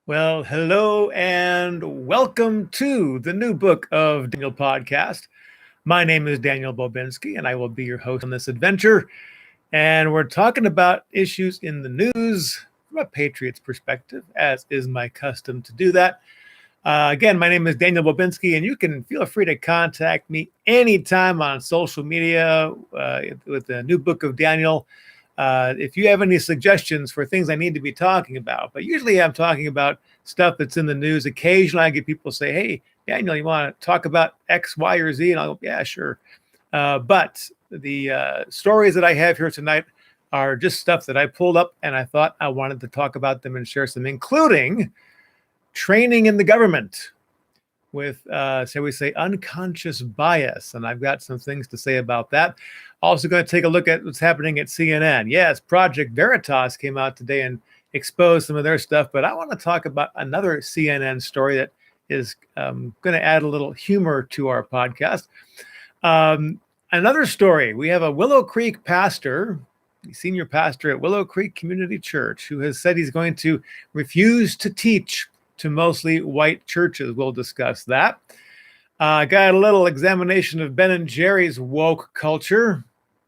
Well, hello and welcome to the new book of Daniel podcast. My name is Daniel Bobinski, and I will be your host on this adventure. And we're talking about issues in the news from a patriot's perspective, as is my custom to do that. Again, my name is Daniel Bobinski, and you can feel free to contact me anytime on social media with the new book of Daniel. If you have any suggestions for things I need to be talking about, but usually I'm talking about stuff that's in the news. Occasionally I get people say, hey, Daniel, you want to talk about X, Y, or Z? And I'll go, yeah, sure. But the stories that I have here tonight are just stuff that I pulled up and I thought I wanted to talk about them and share some, including training in the government with, shall we say, unconscious bias. And I've got some things to say about that. Also going to take a look at what's happening at CNN. Yes, Project Veritas came out today and exposed some of their stuff, but I want to talk about another CNN story that is going to add a little humor to our podcast. Another story, we have a Willow Creek pastor, senior pastor at Willow Creek Community Church, who has said he's going to refuse to teach to mostly white churches. We'll discuss that. Got a little examination of Ben and Jerry's woke culture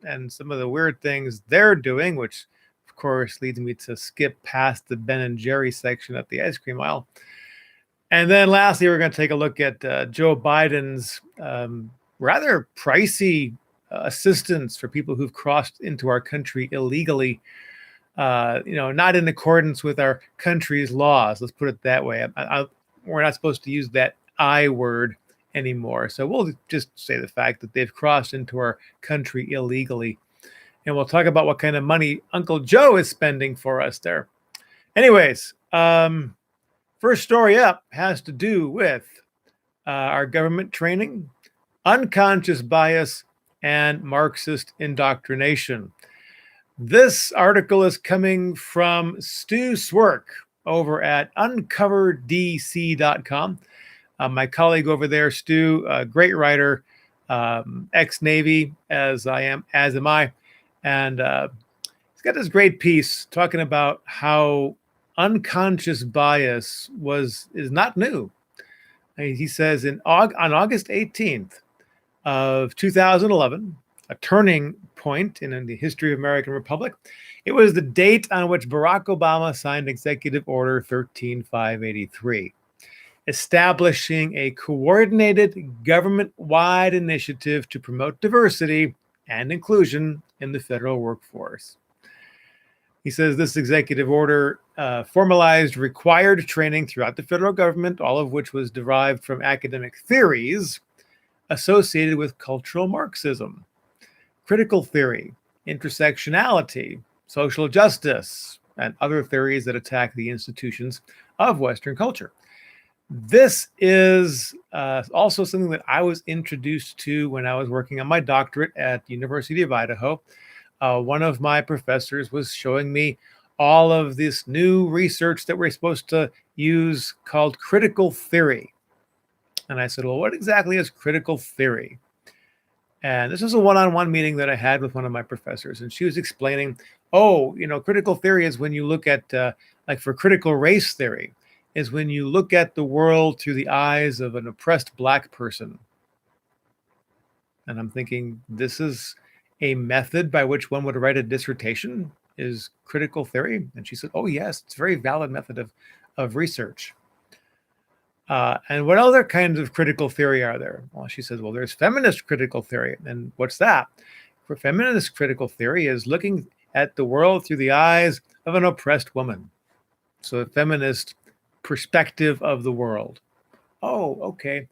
and some of the weird things they're doing, which of course leads me to skip past the Ben and Jerry section at the ice cream aisle. And then lastly, we're going to take a look at Joe Biden's rather pricey assistance for people who've crossed into our country illegally. Not in accordance with our country's laws. Let's put it that way. We're not supposed to use that I word anymore. So we'll just say the fact that they've crossed into our country illegally. And we'll talk about what kind of money Uncle Joe is spending for us there. Anyways, first story up has to do with our government training, unconscious bias, and Marxist indoctrination. This article is coming from Stu Swerk over at uncoverdc.com. My colleague over there, Stu, a great writer, ex-Navy, as am I. And he's got this great piece talking about how unconscious bias is not new. He says on August 18th of 2011, a turning point in the history of American Republic. It was the date on which Barack Obama signed Executive Order 13583, establishing a coordinated government-wide initiative to promote diversity and inclusion in the federal workforce. He says this executive order formalized required training throughout the federal government, all of which was derived from academic theories associated with cultural Marxism, critical theory, intersectionality, social justice, and other theories that attack the institutions of Western culture. This is also something that I was introduced to when I was working on my doctorate at the University of Idaho. One of my professors was showing me all of this new research that we're supposed to use called critical theory. And I said, well, what exactly is critical theory? And this was a one-on-one meeting that I had with one of my professors. And she was explaining, critical theory is when you look at, like for critical race theory, is when you look at the world through the eyes of an oppressed Black person. And I'm thinking, this is a method by which one would write a dissertation, is critical theory? And she said, oh, yes, it's a very valid method of research. And what other kinds of critical theory are there? Well, she says, well, there's feminist critical theory. And what's that? For feminist critical theory is looking at the world through the eyes of an oppressed woman. So a feminist perspective of the world. Oh, okay.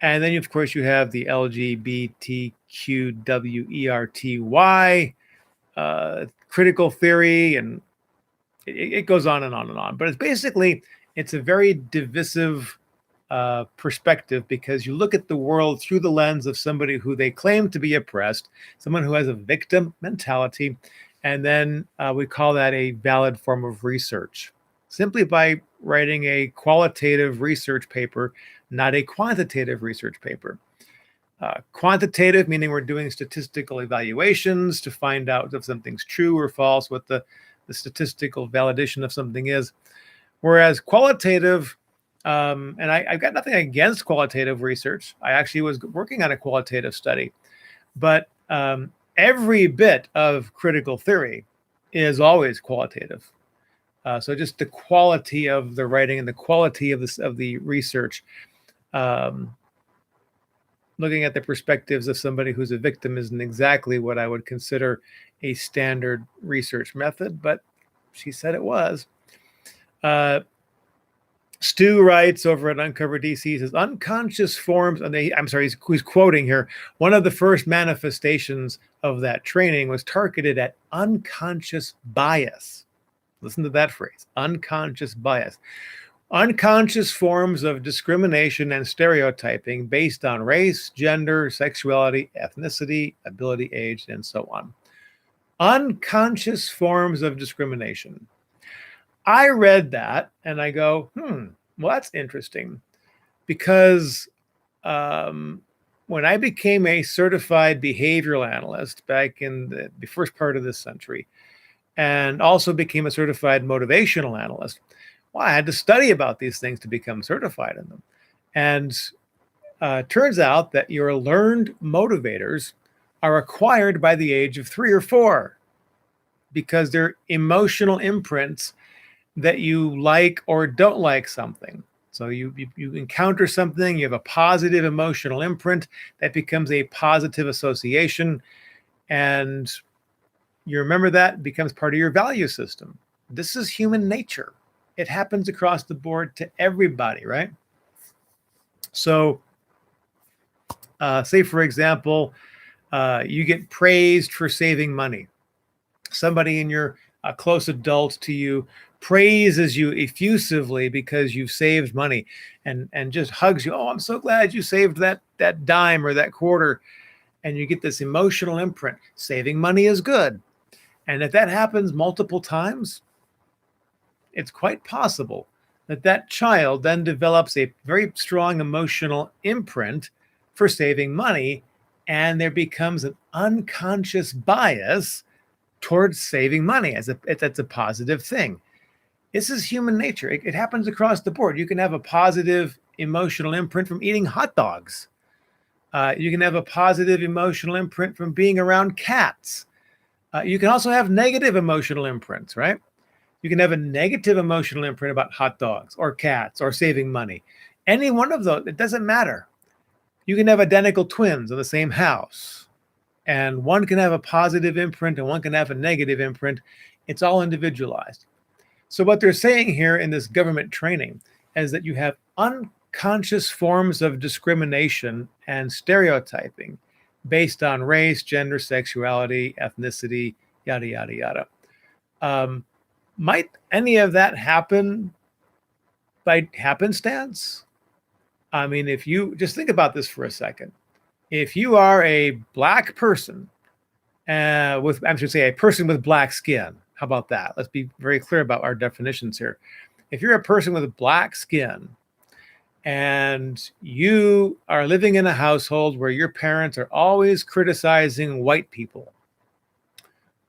And then, of course, you have the LGBTQWERTY critical theory, and it goes on and on and on. But it's basically, it's a very divisive perspective because you look at the world through the lens of somebody who they claim to be oppressed, someone who has a victim mentality, and then we call that a valid form of research. Simply by writing a qualitative research paper, not a quantitative research paper. Quantitative, meaning we're doing statistical evaluations to find out if something's true or false, what the statistical validation of something is. Whereas qualitative, and I've got nothing against qualitative research. I actually was working on a qualitative study, but every bit of critical theory is always qualitative. So just the quality of the writing and the quality of the research. Looking at the perspectives of somebody who's a victim isn't exactly what I would consider a standard research method, but she said it was. Stu writes over at Uncover DC, says, unconscious forms, and I'm sorry, he's quoting here. One of the first manifestations of that training was targeted at unconscious bias. Listen to that phrase, unconscious bias. Unconscious forms of discrimination and stereotyping based on race, gender, sexuality, ethnicity, ability, age, and so on. Unconscious forms of discrimination. I read that and I go, well, that's interesting, because when I became a certified behavioral analyst back in the first part of this century, and also became a certified motivational analyst, well, I had to study about these things to become certified in them. And turns out that your learned motivators are acquired by the age of 3 or 4, because they're emotional imprints that you like or don't like something. So you encounter something, you have a positive emotional imprint that becomes a positive association, and you remember that, it becomes part of your value system. This is human nature. It happens across the board to everybody, right? So say, for example, you get praised for saving money. Somebody in your close adult to you praises you effusively because you've saved money, and just hugs you. Oh, I'm so glad you saved that dime or that quarter. And you get this emotional imprint. Saving money is good. And if that happens multiple times, it's quite possible that that child then develops a very strong emotional imprint for saving money, and there becomes an unconscious bias towards saving money that's a positive thing. This is human nature. It happens across the board. You can have a positive emotional imprint from eating hot dogs. You can have a positive emotional imprint from being around cats. You can also have negative emotional imprints, right? You can have a negative emotional imprint about hot dogs or cats or saving money. Any one of those, it doesn't matter. You can have identical twins in the same house, and one can have a positive imprint and one can have a negative imprint. It's all individualized. So what they're saying here in this government training is that you have unconscious forms of discrimination and stereotyping based on race, gender, sexuality, ethnicity, yada, yada, yada. Might any of that happen by happenstance? I mean, if you just think about this for a second. If you are a black person a person with black skin, how about that? Let's be very clear about our definitions here. If you're a person with black skin and you are living in a household where your parents are always criticizing white people,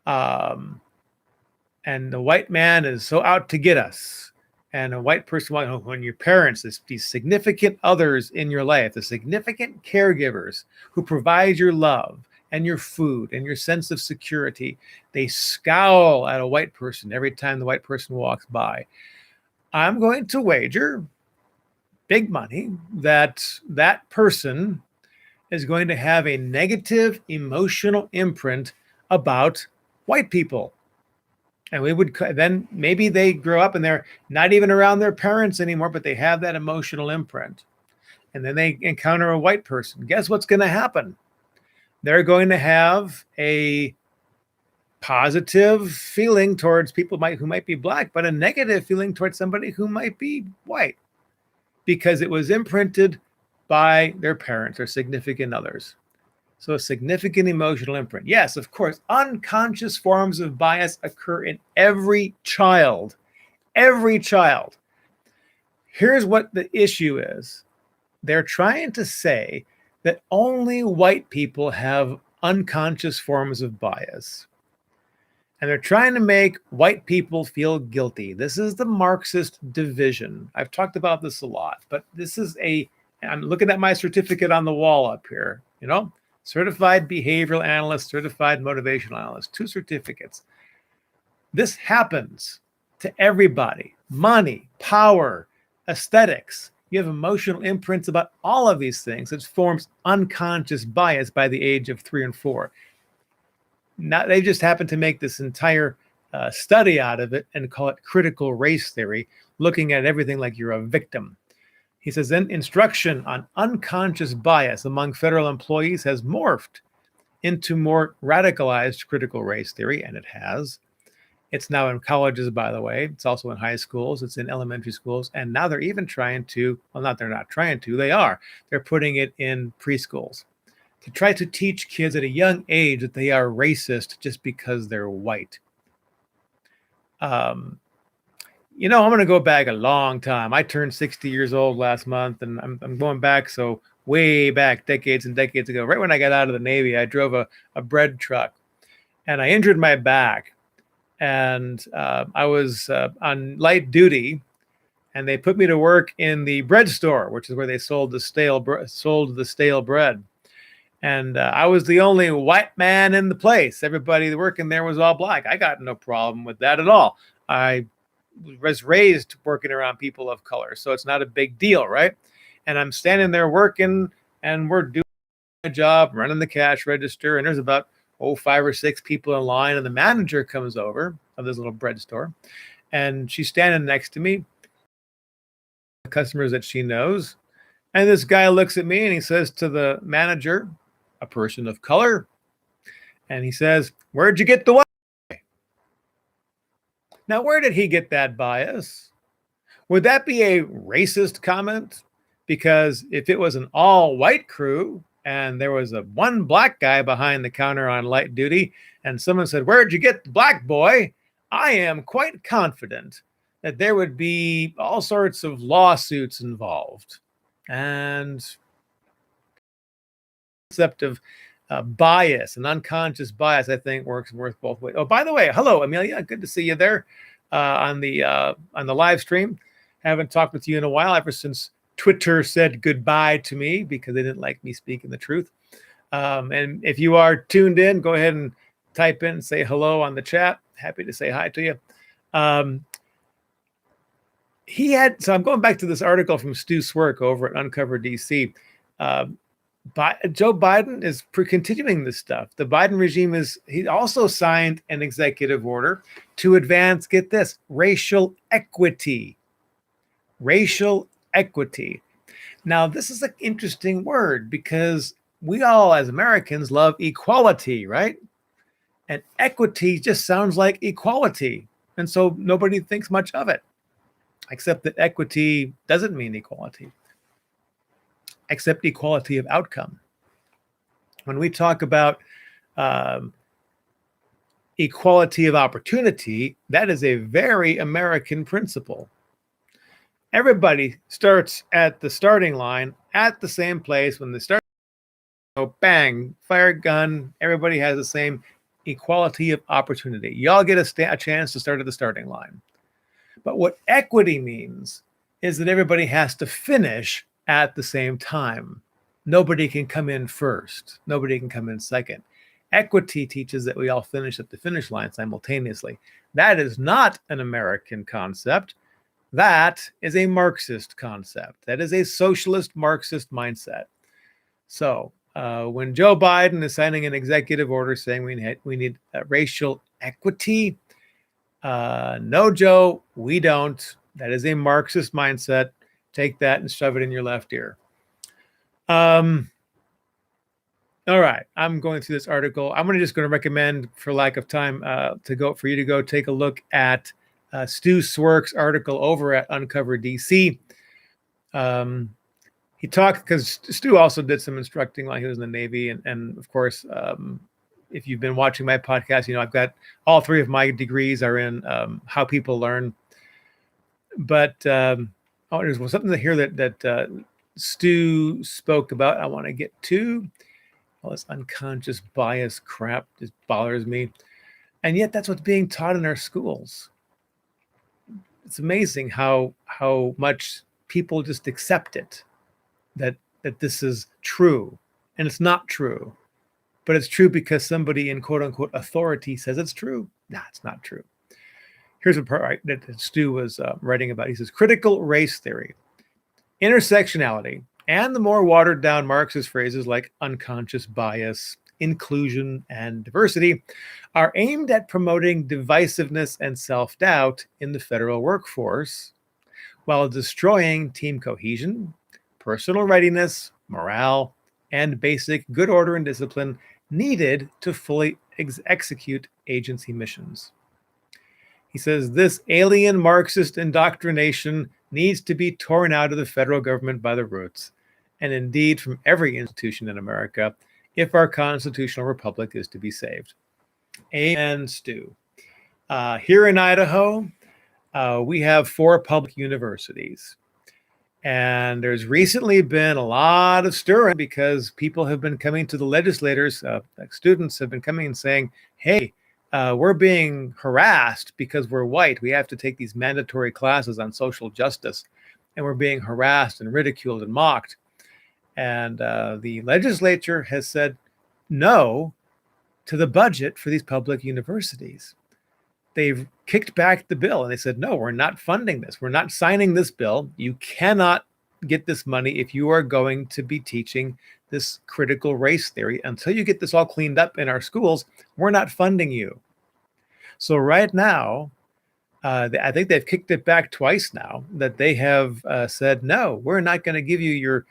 and the white man is so out to get us, and a white person, when your parents, these significant others in your life, the significant caregivers who provide your love and your food and your sense of security, they scowl at a white person every time the white person walks by. I'm going to wager big money that that person is going to have a negative emotional imprint about white people. And we would then, maybe they grow up and they're not even around their parents anymore, but they have that emotional imprint. And then they encounter a white person. Guess what's going to happen? They're going to have a positive feeling towards people who might be black, but a negative feeling towards somebody who might be white, because it was imprinted by their parents or significant others. So a significant emotional imprint. Yes, of course, unconscious forms of bias occur in every child. Every child. Here's what the issue is. They're trying to say that only white people have unconscious forms of bias. and they're trying to make white people feel guilty. This is the Marxist division. I've talked about this a lot, but this is I'm looking at my certificate on the wall up here, certified behavioral analyst, certified motivational analyst, 2 certificates. This happens to everybody. Money, power, aesthetics. You have emotional imprints about all of these things. It forms unconscious bias by the age of 3 and 4. Now, they just happen to make this entire study out of it and call it critical race theory, looking at everything like you're a victim. He says, then instruction on unconscious bias among federal employees has morphed into more radicalized critical race theory, and it has. It's now in colleges, by the way. It's also in high schools. It's in elementary schools. And now they're even trying to, they're not trying to, they are. They're putting it in preschools to try to teach kids at a young age that they are racist just because they're white. I'm going to go back a long time. I turned 60 years old last month, and I'm going back so way back, decades and decades ago. Right when I got out of the Navy, I drove a bread truck, and I injured my back. And I was on light duty, and they put me to work in the bread store, which is where they sold the stale bread. And I was the only white man in the place. Everybody working there was all black. I got no problem with that at all. I was raised working around people of color, so it's not a big deal, right? And I'm standing there working, and we're doing my job, running the cash register, and there's about 5 or 6 people in line, and the manager comes over of this little bread store, and she's standing next to me, the customers that she knows, and this guy looks at me and he says to the manager, a person of color, and he says, "Where'd you get the white?" Now, where did he get that bias? Would that be a racist comment? Because if it was an all-white crew and there was one black guy behind the counter on light duty, and someone said, "Where'd you get the black boy?" I am quite confident that there would be all sorts of lawsuits involved. And the concept of bias and unconscious bias, I think, works both ways. Oh, by the way, hello, Amelia. Good to see you there on the live stream. Haven't talked with you in a while, ever since Twitter said goodbye to me because they didn't like me speaking the truth. And if you are tuned in, go ahead and type in and say hello on the chat. Happy to say hi to you. So I'm going back to this article from Stu Swerk over at Uncover DC. Joe Biden is continuing this stuff. The Biden regime he also signed an executive order to advance, get this, racial equity. Racial equity. Now, this is an interesting word because we all as Americans love equality, right? And equity just sounds like equality. And so nobody thinks much of it, except that equity doesn't mean equality, except equality of outcome. When we talk about equality of opportunity, that is a very American principle. Everybody starts at the starting line at the same place when they start. Bang, fire gun. Everybody has the same equality of opportunity. Y'all get a chance to start at the starting line. But what equity means is that everybody has to finish at the same time. Nobody can come in first. Nobody can come in second. Equity teaches that we all finish at the finish line simultaneously. That is not an American concept. That is a Marxist concept. That is a socialist Marxist mindset. So when Joe Biden is signing an executive order saying we need racial equity, no, Joe, we don't. That is a Marxist mindset. Take that and shove it in your left ear. All right, I'm going through this article. I'm just going to recommend, for lack of time, for you to go take a look at Stu Swerk's article over at Uncover DC. He talked, because Stu also did some instructing while he was in the Navy. And of course, if you've been watching my podcast, I've got all 3 of my degrees are in how people learn. But there's something here that Stu spoke about. I want to get to all this unconscious bias crap just bothers me. And yet that's what's being taught in our schools. It's amazing how much people just accept it, that this is true. And it's not true. But it's true because somebody in quote unquote authority says it's true. Nah, it's not true. Here's a part that Stu was writing about. He says, critical race theory, intersectionality, and the more watered down Marxist phrases like unconscious bias, inclusion, and diversity are aimed at promoting divisiveness and self-doubt in the federal workforce while destroying team cohesion, personal readiness, morale, and basic good order and discipline needed to fully execute agency missions. He says this alien Marxist indoctrination needs to be torn out of the federal government by the roots, and indeed from every institution in America, if our constitutional republic is to be saved. Amen, Stu. Here in Idaho, we have 4 public universities. And there's recently been a lot of stirring because people have been coming to the legislators, like students have been coming and saying, hey, we're being harassed because we're white. We have to take these mandatory classes on social justice, and we're being harassed and ridiculed and mocked. And the legislature has said no to the budget for these public universities. They've kicked back the bill and they said, no, we're not funding this. We're not signing this bill. You cannot get this money if you are going to be teaching this critical race theory. Until you get this all cleaned up in our schools, we're not funding you. So right now, I think they've kicked it back twice now, that they have said, no, we're not going to give you your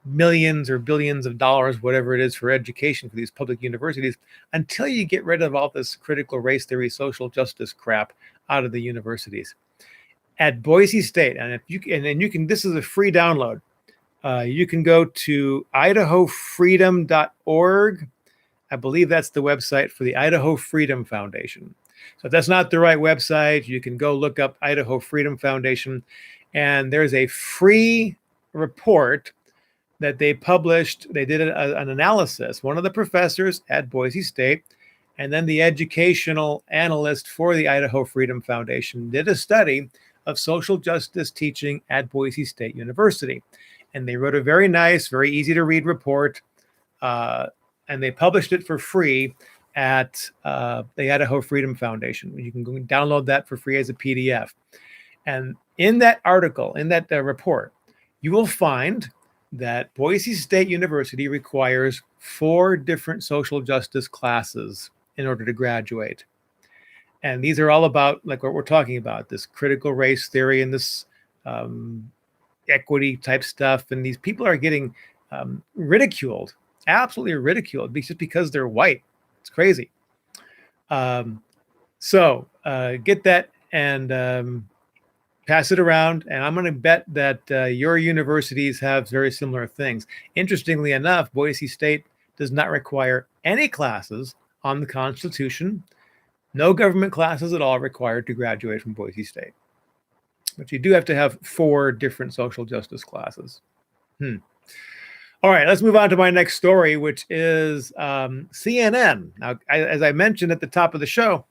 millions or billions of dollars, whatever it is, for education for these public universities until you get rid of all this critical race theory, social justice crap out of the universities. At Boise State, and if you can, and you can, this is a free download. You can go to idahofreedom.org. I believe that's the website for the Idaho Freedom Foundation. So if that's not the right website, you can go look up Idaho Freedom Foundation, and there's a free report that they published. They did an analysis. One of the professors at Boise State and then the educational analyst for the Idaho Freedom Foundation did a study of social justice teaching at Boise State University. And they wrote a very nice, very easy to read report. And they published it for free at the Idaho Freedom Foundation. You can go download that for free as a PDF. And in that article, in that report, you will find that Boise State University requires 4 different social justice classes in order to graduate. And these are all about, like what we're talking about, this critical race theory and this equity type stuff. And these people are getting ridiculed, absolutely ridiculed, just because they're white. It's crazy. So get that and pass it around, and I'm going to bet that your universities have very similar things. Interestingly enough, Boise State does not require any classes on the Constitution. No government classes at all required to graduate from Boise State. But you do have to have 4 different social justice classes. All right, let's move on to my next story, which is CNN. Now, as I mentioned at the top of the show,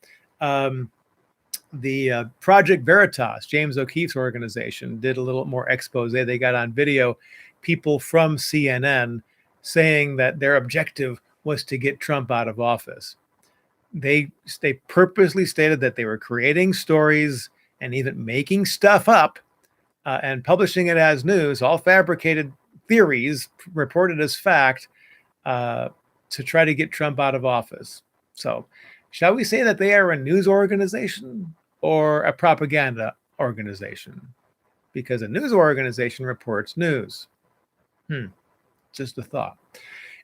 the Project Veritas, James O'Keefe's organization, did a little more expose. They got on video people from CNN saying that their objective was to get Trump out of office. They purposely stated that they were creating stories and even making stuff up and publishing it as news, all fabricated theories reported as fact to try to get Trump out of office. So shall we say that they are a news organization or a propaganda organization? Because a news organization reports news. Just a thought.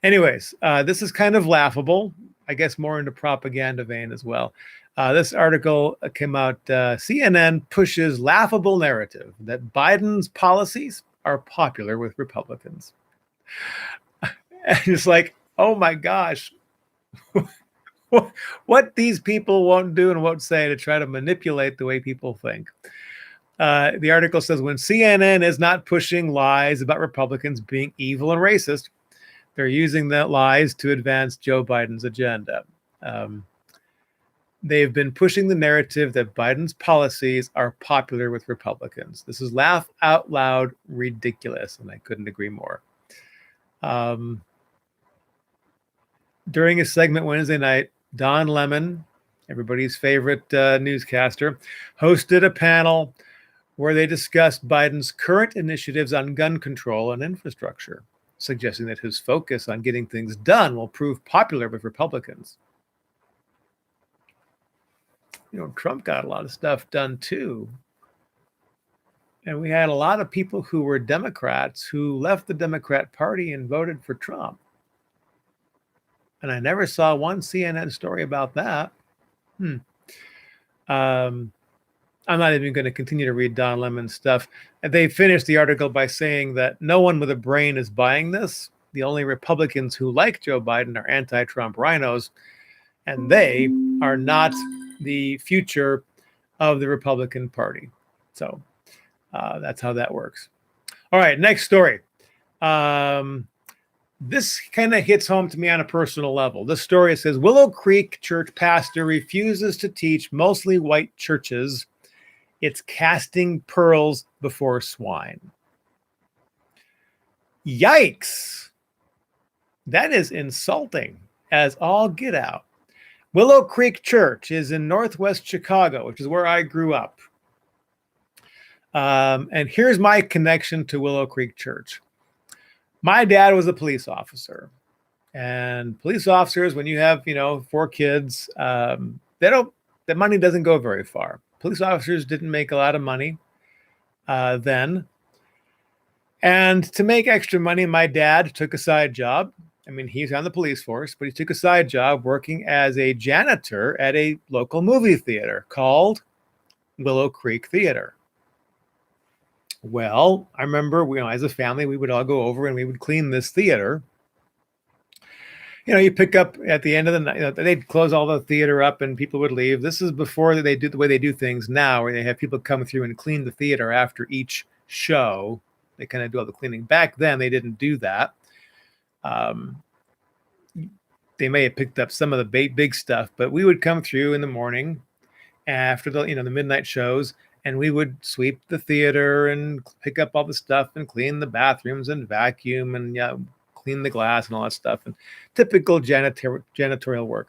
Anyways, this is kind of laughable. I guess more into propaganda vein as well. This article came out, CNN pushes laughable narrative that Biden's policies are popular with Republicans. And it's like, oh my gosh, what these people won't do and won't say to try to manipulate the way people think. The article says, when CNN is not pushing lies about Republicans being evil and racist, they're using the lies to advance Joe Biden's agenda. they've been pushing the narrative that Biden's policies are popular with Republicans. This is laugh out loud ridiculous, and I couldn't agree more. During a segment Wednesday night, Don Lemon, everybody's favorite newscaster, hosted a panel where they discussed Biden's current initiatives on gun control and infrastructure, suggesting that his focus on getting things done will prove popular with Republicans. You know, Trump got a lot of stuff done too. And we had a lot of people who were Democrats who left the Democrat Party and voted for Trump. And I never saw one CNN story about that. I'm not even going to continue to read Don Lemon's stuff. And they finished the article by saying that no one with a brain is buying this. The only Republicans who like Joe Biden are anti-Trump rhinos, and they are not the future of the Republican Party. So that's how that works. All right, next story. This kind of hits home to me on a personal level. This story says, Willow Creek church pastor refuses to teach mostly white churches. It's casting pearls before swine. Yikes. That is insulting as all get out. Willow Creek Church is in Northwest Chicago, which is where I grew up. And here's my connection to Willow Creek Church. My dad was a police officer, and police officers, when you have, 4 kids, the money doesn't go very far. Police officers didn't make a lot of money then. And to make extra money, my dad took a side job. I mean, he's on the police force, but he took a side job working as a janitor at a local movie theater called Willow Creek Theater. Well, I remember, as a family, we would all go over and we would clean this theater. You pick up at the end of the night, they'd close all the theater up and people would leave. This is before they do the way they do things now, where they have people come through and clean the theater after each show. They kind of do all the cleaning. Back then, they didn't do that. They may have picked up some of the big stuff, but we would come through in the morning after the midnight shows, and we would sweep the theater and pick up all the stuff and clean the bathrooms and vacuum and clean the glass and all that stuff, and typical janitorial work.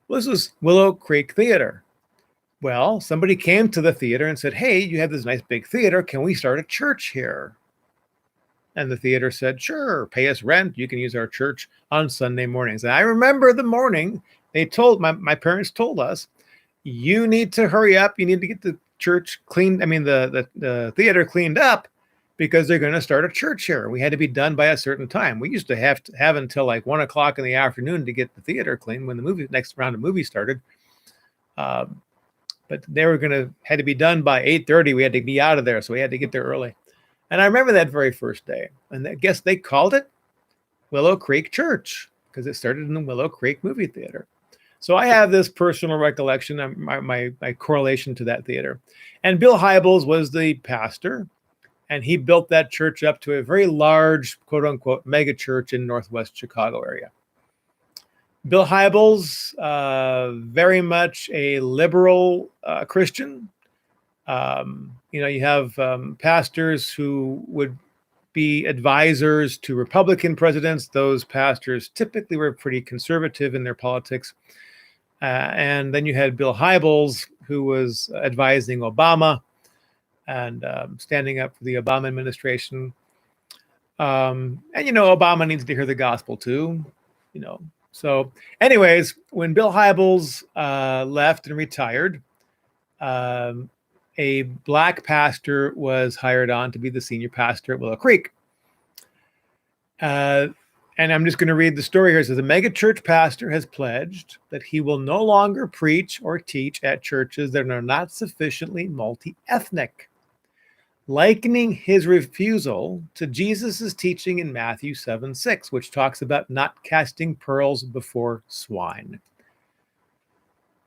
Well, this was Willow Creek Theater. Well, somebody came to the theater and said, hey, you have this nice big theater. Can we start a church here? And the theater said, sure, pay us rent. You can use our church on Sunday mornings. And I remember the morning they told, my parents told us, you need to hurry up. You need to get the church cleaned. I mean, the theater cleaned up because they're going to start a church here. We had to be done by a certain time. We used to have until like 1 o'clock in the afternoon to get the theater clean when the next round of movies started. But they had to be done by 8:30. We had to be out of there. So we had to get there early. And I remember that very first day. And I guess they called it Willow Creek Church because it started in the Willow Creek movie theater. So I have this personal recollection of my correlation to that theater. And Bill Hybels was the pastor, and he built that church up to a very large, quote unquote, mega church in Northwest Chicago area. Bill Hybels, very much a liberal Christian. You have pastors who would be advisors to Republican presidents. Those pastors typically were pretty conservative in their politics. And then you had Bill Hybels, who was advising Obama and standing up for the Obama administration. And, Obama needs to hear the gospel too, So anyways, when Bill Hybels left and retired, a black pastor was hired on to be the senior pastor at Willow Creek. And I'm just going to read the story here. It says, a mega church pastor has pledged that he will no longer preach or teach at churches that are not sufficiently multi-ethnic, likening his refusal to Jesus' teaching in Matthew 7:6, which talks about not casting pearls before swine.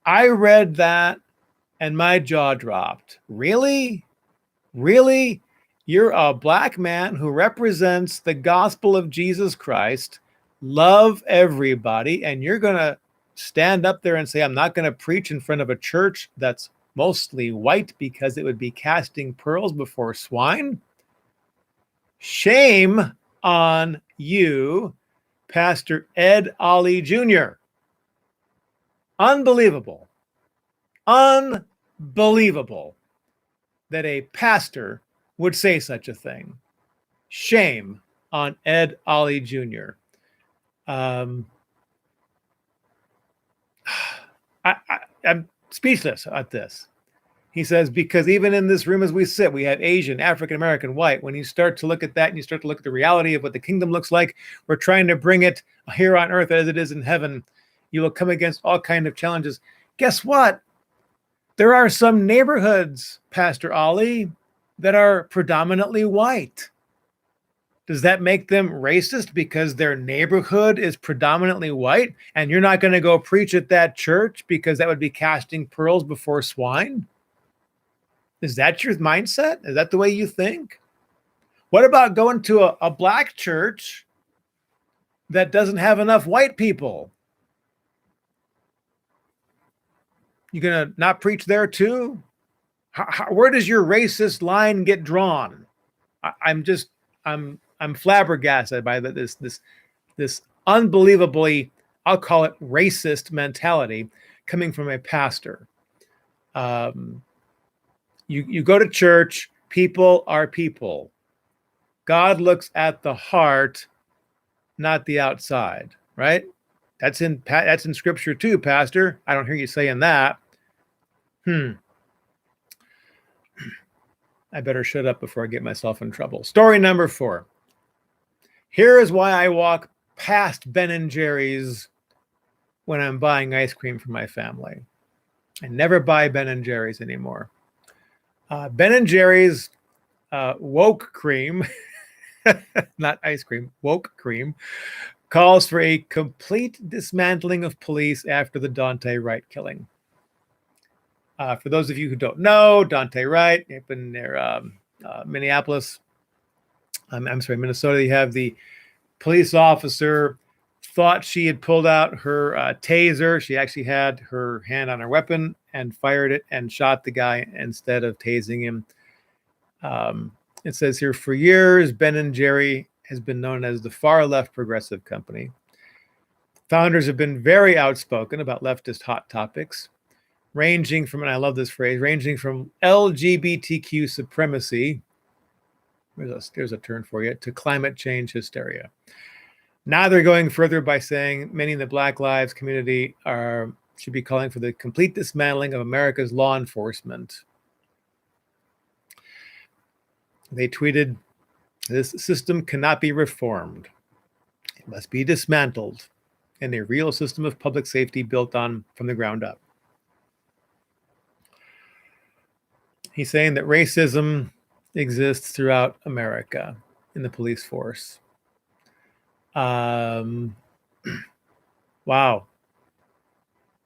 I read that and my jaw dropped. Really? Really? You're a black man who represents the gospel of Jesus Christ, love everybody, and you're going to stand up there and say, I'm not going to preach in front of a church that's mostly white because it would be casting pearls before swine? Shame on you, Pastor Ed Ollie Jr. Unbelievable. Unbelievable that a pastor would say such a thing. Shame on Ed Ollie Jr. I'm speechless at this. He says, because even in this room as we sit, we have Asian, African American, white. When you start to look at that and you start to look at the reality of what the kingdom looks like, we're trying to bring it here on earth as it is in heaven. You will come against all kinds of challenges. Guess what? There are some neighborhoods, Pastor Ollie, that are predominantly white. Does that make them racist because their neighborhood is predominantly white and you're not going to go preach at that church because that would be casting pearls before swine? Is that your mindset? Is that the way you think? What about going to a black church that doesn't have enough white people? You going to not preach there too? Where does your racist line get drawn? I'm flabbergasted by this unbelievably, I'll call it racist mentality coming from a pastor. You go to church, people are people. God looks at the heart, not the outside, right? That's in scripture too, Pastor. I don't hear you saying that. I better shut up before I get myself in trouble. Story number 4. Here is why I walk past Ben & Jerry's when I'm buying ice cream for my family. I never buy Ben & Jerry's anymore. Ben & Jerry's woke cream, not ice cream, woke cream, calls for a complete dismantling of police after the Daunte Wright killing. For those of you who don't know, Daunte Wright, up in near Minneapolis, Minnesota, you have the police officer thought she had pulled out her taser. She actually had her hand on her weapon and fired it and shot the guy instead of tasing him. It says here, for years, Ben & Jerry has been known as the far left progressive company. Founders have been very outspoken about leftist hot topics, ranging from, and I love this phrase, ranging from LGBTQ supremacy, there's a term for you, to climate change hysteria. Now they're going further by saying many in the Black Lives community should be calling for the complete dismantling of America's law enforcement. They tweeted, this system cannot be reformed. It must be dismantled and a real system of public safety built from the ground up. He's saying that racism exists throughout America in the police force. Wow.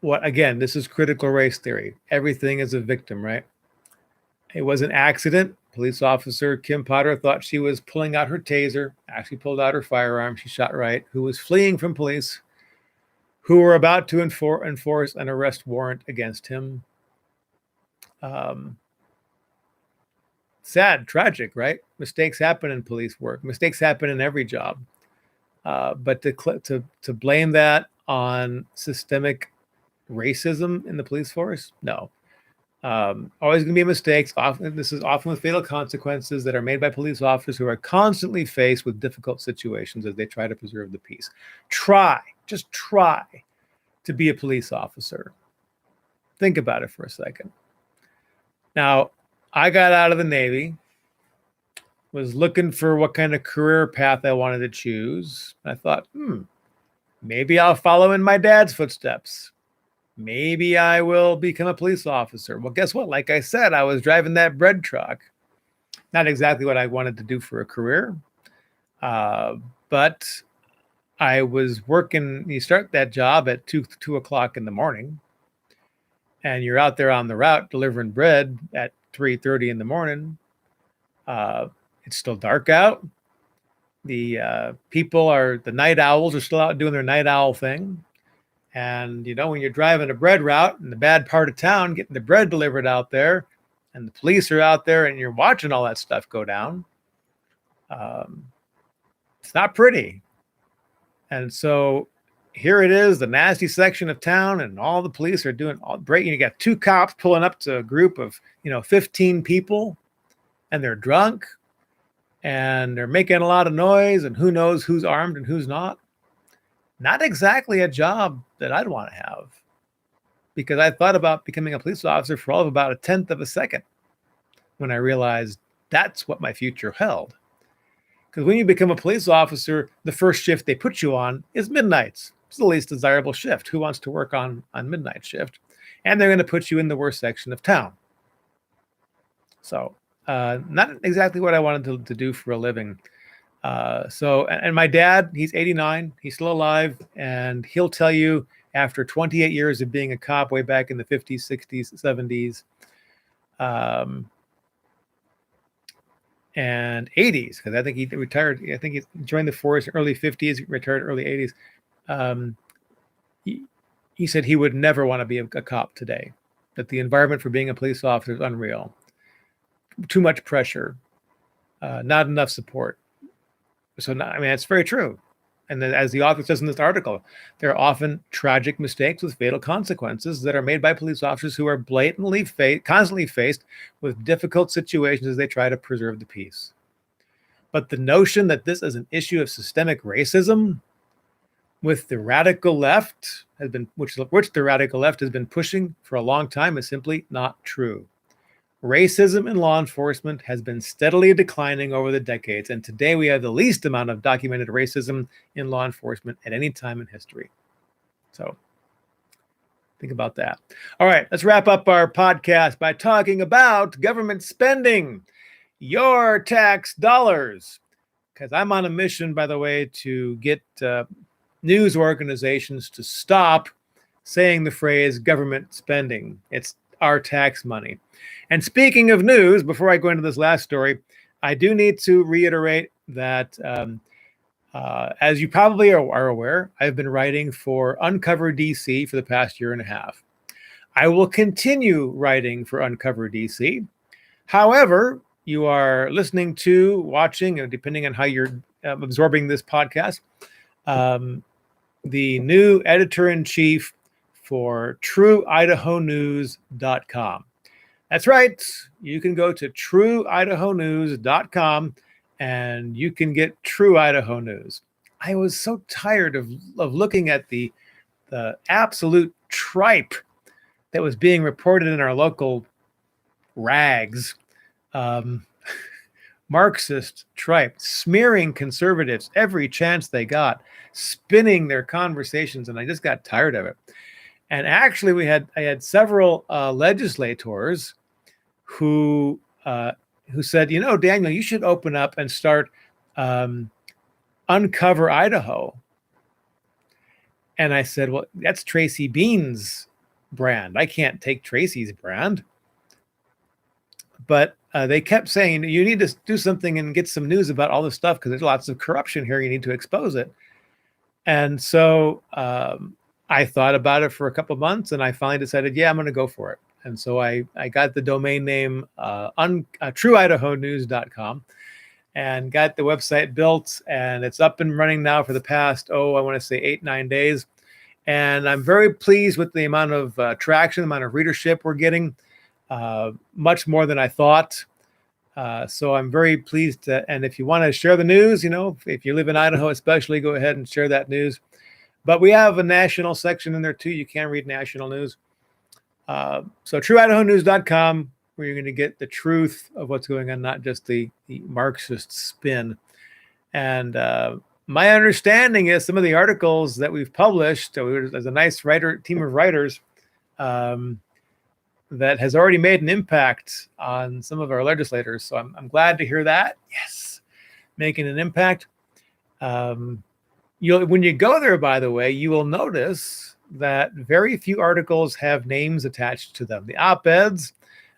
Again, this is critical race theory. Everything is a victim, right? It was an accident. Police officer Kim Potter thought she was pulling out her taser, actually pulled out her firearm. She shot Wright, who was fleeing from police, who were about to enforce an arrest warrant against him. Sad, tragic, right? Mistakes happen in police work. Mistakes happen in every job. But to blame that on systemic racism in the police force, no. Always going to be mistakes. This is often with fatal consequences that are made by police officers who are constantly faced with difficult situations as they try to preserve the peace. Just try to be a police officer. Think about it for a second. Now, I got out of the Navy, was looking for what kind of career path I wanted to choose. I thought, maybe I'll follow in my dad's footsteps. Maybe I will become a police officer. Well, guess what? Like I said, I was driving that bread truck. Not exactly what I wanted to do for a career, but I was working. You start that job at 2 o'clock in the morning, and you're out there on the route delivering bread at 3:30 in the morning. It's still dark out. The night owls are still out doing their night owl thing. And, when you're driving a bread route in the bad part of town, getting the bread delivered out there, and the police are out there and you're watching all that stuff go down, it's not pretty. And so here it is, the nasty section of town, and all the police are doing all breaking. You got two cops pulling up to a group of, 15 people, and they're drunk and they're making a lot of noise, and who knows who's armed and who's not. Not exactly a job that I'd want to have, because I thought about becoming a police officer for all of about a tenth of a second when I realized that's what my future held. Because when you become a police officer, the first shift they put you on is midnights. It's the least desirable shift. Who wants to work on midnight shift? And they're going to put you in the worst section of town. So not exactly what I wanted to do for a living. And my dad, he's 89, he's still alive, and he'll tell you after 28 years of being a cop way back in the 50s, 60s, 70s, and 80s, because I think he retired. I think he joined the force early 50s, retired early 80s. He said he would never want to be a cop today, that the environment for being a police officer is unreal. Too much pressure, not enough support. So, it's very true. And then, as the author says in this article, there are often tragic mistakes with fatal consequences that are made by police officers who are blatantly constantly faced with difficult situations as they try to preserve the peace. But the notion that this is an issue of systemic racism, with the radical left which the radical left has been pushing for a long time, is simply not true. Racism in law enforcement has been steadily declining over the decades, and today we have the least amount of documented racism in law enforcement at any time in history. So think about that. All right, let's wrap up our podcast by talking about government spending, your tax dollars. Because I'm on a mission, by the way, to get news organizations to stop saying the phrase government spending. It's our tax money. And speaking of news, before I go into this last story, I do need to reiterate that, as you probably are aware, I've been writing for Uncover DC for the past year and a half. I will continue writing for Uncover DC. However, you are listening to, watching, and depending on how you're absorbing this podcast, the new editor-in-chief for TrueIdahoNews.com. That's right. You can go to TrueIdahoNews.com and you can get True Idaho News. I was so tired of looking at the absolute tripe that was being reported in our local rags. Marxist tripe, smearing conservatives every chance they got, spinning their conversations, and I just got tired of it. And actually, I had several legislators who said, Daniel, you should open up and start Uncover Idaho. And I said, well, that's Tracy Bean's brand. I can't take Tracy's brand. But they kept saying, you need to do something and get some news about all this stuff because there's lots of corruption here. You need to expose it. And so I thought about it for a couple of months, and I finally decided, I'm going to go for it. And so I got the domain name TrueIdahoNews.com and got the website built, and it's up and running now for the past, I want to say 8-9 days. And I'm very pleased with the amount of traction, the amount of readership we're getting, much more than I thought. So I'm very pleased. And if you want to share the news, if you live in Idaho especially, go ahead and share that news. But we have a national section in there too. You can read national news. So TrueIdahoNews.com, where you're going to get the truth of what's going on, not just the Marxist spin. And my understanding is some of the articles that we've published, there's a nice team of writers that has already made an impact on some of our legislators. So I'm glad to hear that. Yes, making an impact. When you go there, by the way, you will notice that very few articles have names attached to them. The op-eds,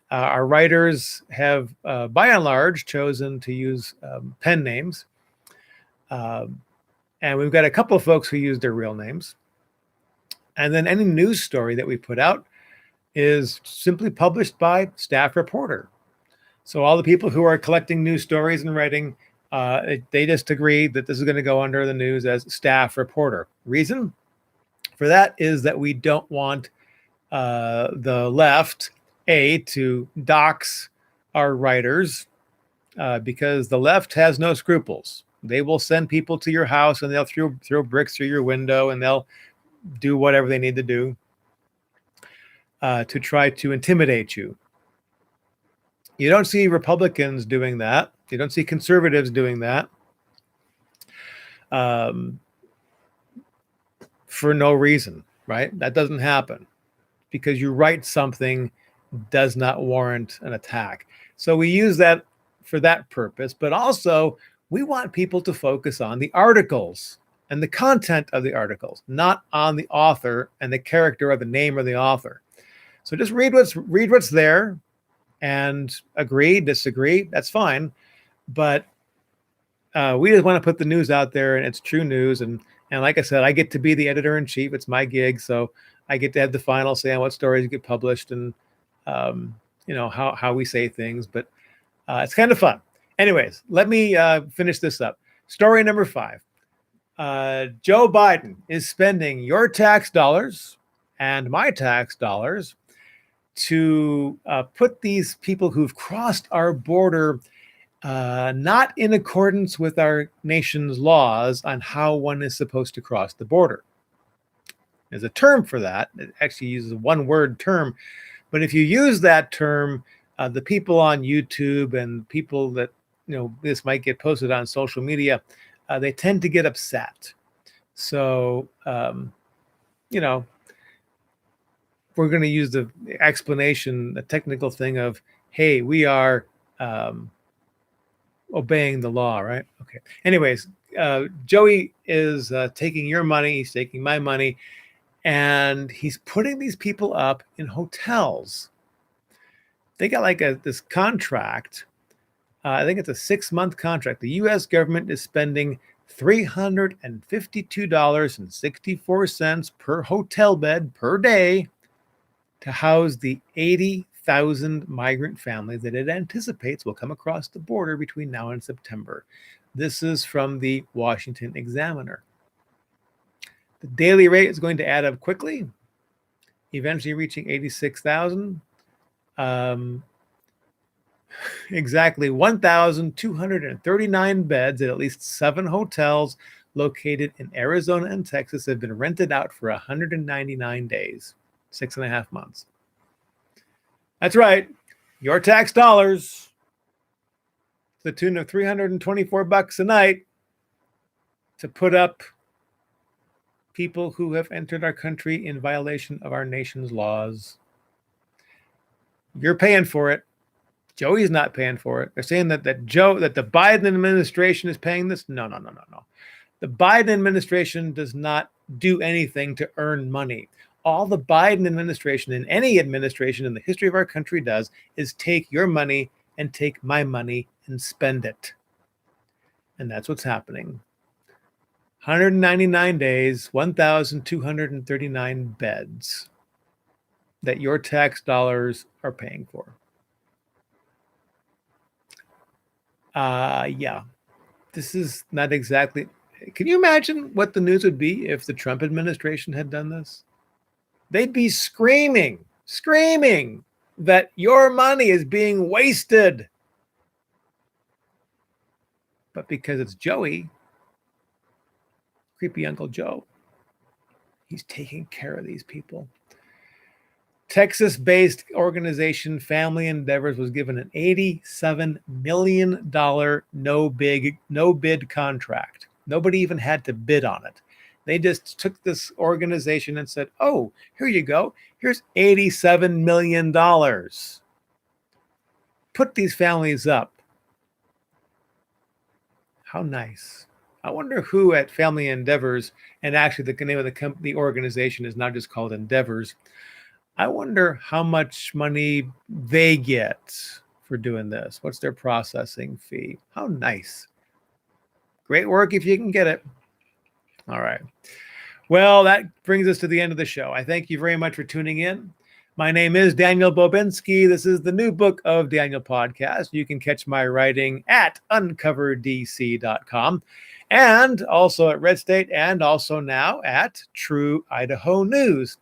our writers have, by and large, chosen to use pen names. And we've got a couple of folks who use their real names. And then any news story that we put out is simply published by staff reporter. So all the people who are collecting news stories and writing, they just agree that this is going to go under the news as staff reporter. Reason for that is that we don't want the left, to dox our writers, because the left has no scruples. They will send people to your house and they'll throw bricks through your window and they'll do whatever they need to do to try to intimidate you. You don't see Republicans doing that. You don't see conservatives doing that for no reason, right? That doesn't happen because you write something does not warrant an attack. So we use that for that purpose, but also we want people to focus on the articles and the content of the articles, not on the author and the character or the name of the author. So just read what's there and agree, disagree, that's fine. But we just want to put the news out there, and it's true news. And like I said, I get to be the editor-in-chief. It's my gig, so I get to have the final say on what stories get published and how we say things. But it's kind of fun. Anyways, let me finish this up. Story number 5. Joe Biden is spending your tax dollars and my tax dollars to put these people who've crossed our border not in accordance with our nation's laws on how one is supposed to cross the border. There's a term for that. It actually uses a one-word term. But if you use that term, the people on YouTube and people that, this might get posted on social media, they tend to get upset. So, we're going to use the explanation, the technical thing of, hey, we are obeying the law, right? Okay. Anyways, Joey is taking your money. He's taking my money. And he's putting these people up in hotels. They got like this contract. I think it's a 6-month contract. The U.S. government is spending $352.64 per hotel bed per day to house the 80,000 migrant families that it anticipates will come across the border between now and September. This is from the Washington Examiner. The daily rate is going to add up quickly, eventually reaching 86,000. Exactly 1,239 beds at least 7 hotels located in Arizona and Texas have been rented out for 199 days, 6.5 months. That's right, your tax dollars, to the tune of $324 a night, to put up people who have entered our country in violation of our nation's laws. You're paying for it. Joey's not paying for it. They're saying that the Biden administration is paying this. No. The Biden administration does not do anything to earn money. All the Biden administration and any administration in the history of our country does is take your money and take my money and spend it. And that's what's happening. 199 days, 1,239 beds that your tax dollars are paying for. Yeah, this is not exactly. Can you imagine what the news would be if the Trump administration had done this? They'd be screaming that your money is being wasted. But because it's Joey, creepy Uncle Joe, he's taking care of these people. Texas-based organization Family Endeavors was given an $87 million no bid contract. Nobody even had to bid on it. They just took this organization and said, oh, here you go. Here's $87 million. Put these families up. How nice. I wonder who at Family Endeavors, and actually the name of the organization is now just called Endeavors. I wonder how much money they get for doing this. What's their processing fee? How nice. Great work if you can get it. All right. Well, that brings us to the end of the show. I thank you very much for tuning in. My name is Daniel Bobinski. This is the New Book of Daniel podcast. You can catch my writing at uncoverdc.com and also at Red State and also now at True Idaho News.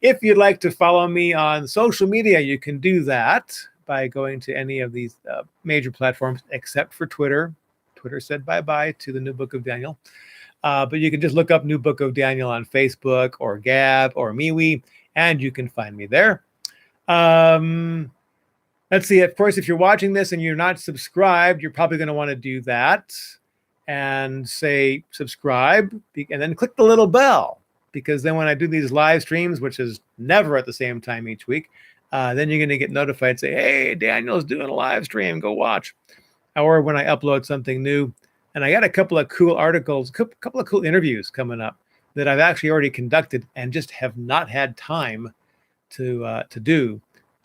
If you'd like to follow me on social media, you can do that by going to any of these major platforms except for Twitter. Twitter said bye-bye to the New Book of Daniel. But you can just look up New Book of Daniel on Facebook or Gab or MeWe, and you can find me there. Let's see. Of course, if you're watching this and you're not subscribed, you're probably going to want to do that and say subscribe and then click the little bell, because then when I do these live streams, which is never at the same time each week, then you're going to get notified, say, hey, Daniel's doing a live stream, go watch. Or when I upload something new. And I got a couple of cool articles, a couple of cool interviews coming up that I've actually already conducted and just have not had time to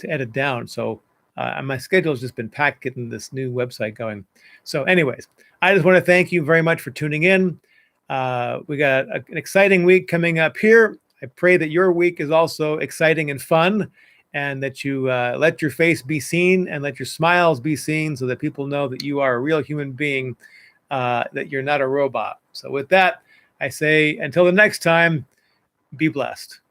edit down. So my schedule has just been packed getting this new website going. So anyways, I just want to thank you very much for tuning in. We got an exciting week coming up here. I pray that your week is also exciting and fun, and that you let your face be seen and let your smiles be seen so that people know that you are a real human being, that you're not a robot. So with that, I say until the next time, be blessed.